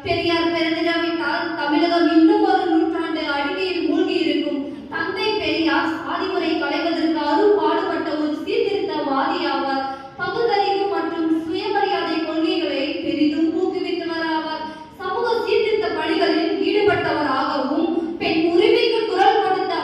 பெரியார் பிறந்திராவிட்டால் தமிழகம் இன்னும் ஒரு நூற்றாண்டு அடிமையில் மூழ்கி இருக்கும். தந்தை பெரியார் சாதிமுறை களைவதற்கு அரும்பாடுபட்ட ஒரு சீர்திருத்தவாதி ஆவார். பகுத்தறிவு மற்றும் சுயமரியாதை கொள்கைகளை பெரிதும் ஊக்குவித்தவர் ஆவார். சமூக சீர்திருத்த பணிகளில் ஈடுபட்டவராகவும் பெண் உரிமைக்கு குரல் கொடுத்த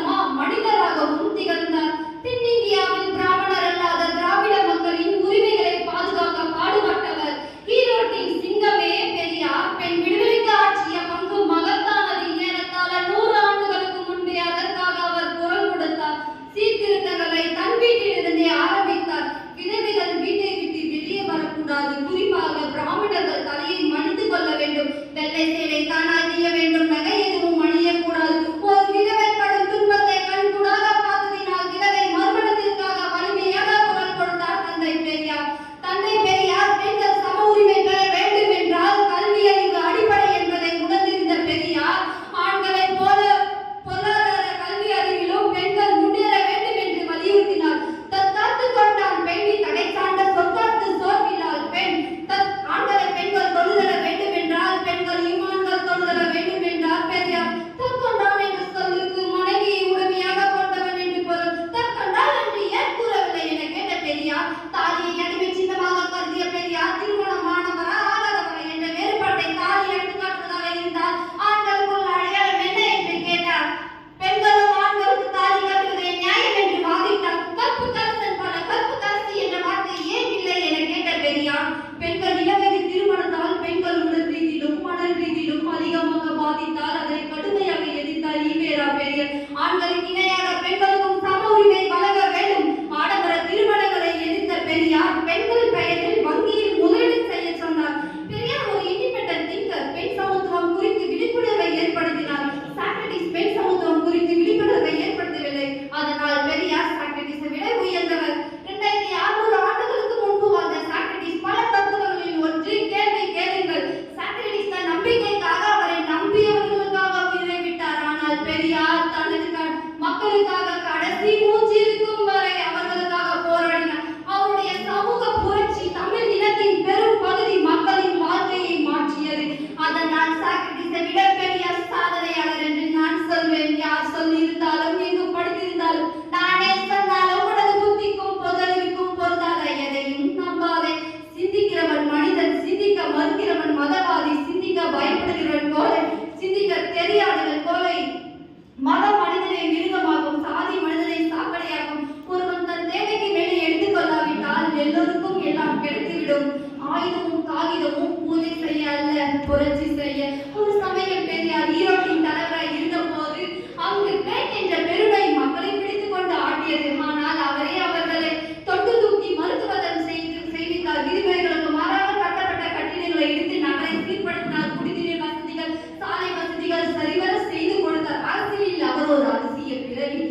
மனிதராகவும் திகழ்ந்தார். தென்னிந்தியாவில் பிராமணர் அல்லாத திராவிட மக்களின் உரிமைகளை பாதுகாக்க பாடுபட்டவர். ஈரோட்டின் சிங்கமே பெரியார் பெண் விடுதலைக்கு ஆற்றிய பங்கு மகத்தானது. ஏறத்தாழ 100 ஆண்டுகளுக்கு முன்பே அதற்காக அவர் குரல் கொடுத்தார். சீர்திருத்தங்களை தன் வீட்டிலிருந்தே ஆரம்பித்தார். விதவைகள் வீட்டை விட்டு வெளியே வரக்கூடாது. குறிப்பாக பிராமணர்கள் தலையை மடித்து கொள்ள வேண்டும். வெள்ளை சேலை தான் அணிய வேண்டும். நகை எதுவும் அணியக்கூடாது. ஒரு விதவை படும் துன்பத்தை கண்கூடாக பார்த்ததினால் விதவை மறுமணத்திற்காக வலிமையாக குரல் கொடுத்தார் தந்தை பெரியார். தந்தை பெரியார் பெண்கள் சம உரிமை பெற வேண்டும் என்றால் கல்வி அறிவு அடிப்படை என்பதை உணர்ந்திருந்த பெரியார் ஆண்களை போல பொருளாதார கல்வி அறிவிலும் பெண்கள் முன்னேற வேண்டும் என்று வலியுறுத்தினார். தற்காத்து கொண்டான் பெண்ணி தடை சார்ந்த சொற்காத்து சோர்வில்லால் பெண் ஆண்களை பெண்கள் தொழுதல வேண்டும் என்றால் பெண்கள் இமான்கள் தொழுதல வேண்டும் என்றார் பெரியார். தற்கொண்டான் என்ற சொல்லுக்கு மனைவியை உடமையாக கொண்டவன் என்று பொருள். தற்கொண்டால் என்று ஏன் கூறவில்லை என கேட்ட பெரியார் தாலியை அடிமை சின்னமாக கருதிய பெரியார் திருமணமானவரா ஆகாதவரா என்ற வேறுபாட்டை தாலி எடுத்துக்காட்டுவதாக இருந்தால் ஆண்களுக்குள் அடையாளம் என்ன என்று கேட்டார். பெண்களும் ஆண்களுக்கு தாலி கட்டுவதை நியாயம் என்று வாதிட்டார். கற்பு கரசன் பல கற்பு கரசி என்ற வார்த்தை ஏன் இல்லை என கேட்ட பெரியார் பெண்கள் இளவயது திருமணத்தால் பெண்கள் உடல் ரீதியிலும் மனல் ரீதியிலும் அதிகமாக பாதித்தால் அதனை கடுமையாக எதிர்த்தார் ஈவேரா பெரியார். ஆண்களுக்கு இணையாக பெண்களுக்கும் சம உரிமை வழங்க வேண்டும். ஆடம்பர திருமணங்களை எதிர்த்த பெரியார் பெண்கள் பெயரில் வங்கியில் முதலீடு செய்ய சொன்னார். பெரியார் ஒரு இண்டிபெண்டன்ட் திங்கர். பெண் சமத்துவம் குறித்து விழிப்புணர்வை ஏற்படுத்தினார். சாக்ரட்டிஸ் பெண் சமத்துவம் குறித்து விழிப்புணர்வை ஏற்படுத்தவில்லை. அதனால் பெரியார் சாக்ரட்டிஸை விட உயர்ந்தவர். 2600 ஆண்டுகளுக்கு முன்பு வாழ்ந்த சாக்ரட்டிஸ் பல தத்துவங்களில் ஒன்று கேள்வி கேளுங்கள். சாக்ரட்டிஸ் தன் நம்பிக்கைக்காக அவரை நம்பியவர்களுக்காக உயிரை விட்டார். ஆனால் பெரியார் தனது மக்களுக்காக கடைசி மூச்சு இருக்கும் வரை அவர்களுக்காக போராடினார். அவருடைய சமூக புரட்சி தமிழ் இனத்தின் பெரும் பகுதி மக்களின் வாழ்க்கையை மாற்றியது. அதனால் சாக்ரட்டிஸை விட பெரிய சாதனையாளர் என்று நான் சொல்வேன். யார் சொல்லியிருந்தாலும் எங்கு படித்திருந்தாலும் நானே சொன்னாலும் உனது புத்திக்கும் பொதறிவுக்கும் பொருந்தாத எதையும் நம்பாதே. சிந்திக்கிறவன் மனிதன், சிந்திக்க மறுக்கிறவன் மதவாதி, சிந்திக்க பயப்படுகிறவன் கோலை, சிந்திக்க தெரியாதவன் கோலை. மதம் மனிதனை மிருகமாகும், சாதி மனிதனை சாக்கடையாகும். ஒருவன் தன் தேவைக்கு மேலே எடுத்துக்கொள்ளாவிட்டால் எல்லோருக்கும் எல்லாம் கிடைத்துவிடும். ஆயுதமும் காகிதமும் பூஜை செய்ய அல்ல, புரட்சி செய்ய. ஒரு சமயம் பெரியார் ஈரோட்டின் தலைவராய் இருந்த போது அங்கு பெண் என்ற பெருமை மக்களை பிடித்துக் கொண்டு ஆட்டியது. ஆனால் அவரே அவர்களை தொட்டு தூக்கி மருத்துவதம் செய்வித்தார். விதிமுறைகளுக்கு மாறாக கட்டப்பட்ட கட்டிடங்களை இடித்து நகரை சீர்படுத்தினார். குடிநீர் வசதிகள், சாலை வசதிகள் சரிவர செய்து கொடுத்தார். அரசியலில் அவர் ஒரு அதிசய பிறவி.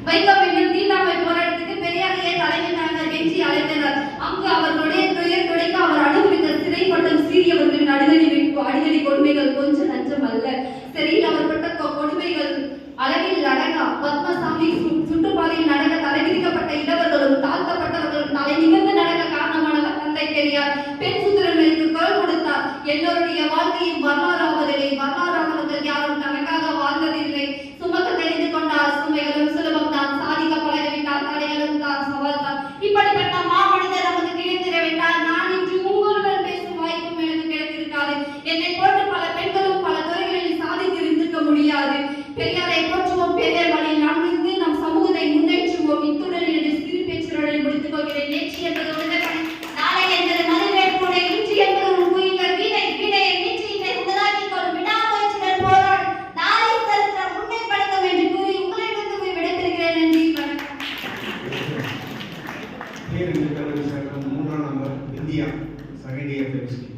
வைக்க வேண்டும் தீண்டாமை போராட்டத்துக்கு பெரியாரையே தலைமையாக கெஞ்சி அழைத்தனர். அங்கு அவர்களுடைய துயர் துடைக்க அவர் அனுபவித்த சிறை பட்டம் சீரியவர்களின் அடிதடி கொடுமைகள் கொஞ்சம் நஞ்சம் அல்ல. சிறையில் அவர் பட்ட கொடுமைகள் அளவில் அடங்கா. பத்மசாமி சுற்றுப்பாதையில் நடக்க தடை விதிக்கப்பட்ட இடவர்களும் தாழ்த்தப்பட்டவர்களும் தலை நிமிர்ந்து நடக்க காரணமானவர் தந்தை பெரியார். பெண் சுதந்திரங்களுக்கு குரல் கொடுத்தார். எல்லோருடைய வாழ்க்கையும் வரலாறாவதில்லை. வரலாறானவர்கள் யாரும் தனக்காக வாழ்ந்ததில்லை. சுமக்க தெரிந்து கொண்டார். சுமைகளும் சுலபம் தான். சாதிக்க பழகிவிட்டார். தடைகளும் தான், சவால் தான். இப்படிப்பட்ட மாமனிதர் நமக்கு கிடைத்திருவிட்டால் நான் இன்று உங்களுடன் பேசும் வாய்ப்பும் எனக்கு கிடைத்திருக்காது. என்னை போட்டு பல பெண்களும் பல துறைகளில் சாதித்து இருந்திருக்க முடியாது. பெரியாரை போற்றுவோம். பெரியார் வழியில் நாம் இருந்து நம் சமூகத்தை முன்னேற்றுவோம். இத்துடன் எனது சிறு பேச்சுரை முடித்துக் கொள்கிறேன். நேற்று என்பது உடனே, நாளை என்பது மதுவேற்புடை, இன்று என்பது உங்கள் வீணை வீணையை மீற்றி இன்றை உங்களாக்கி கொள்ளும் விடாமுயற்சிகள் போராடும் நாளை சரித்திரம் முன்னே படிக்கும் என்று கூறி உங்களிடத்து போய் விடைபெறுகிறேன். நன்றி, வணக்கம். மூன்றாம் number India second year chemistry.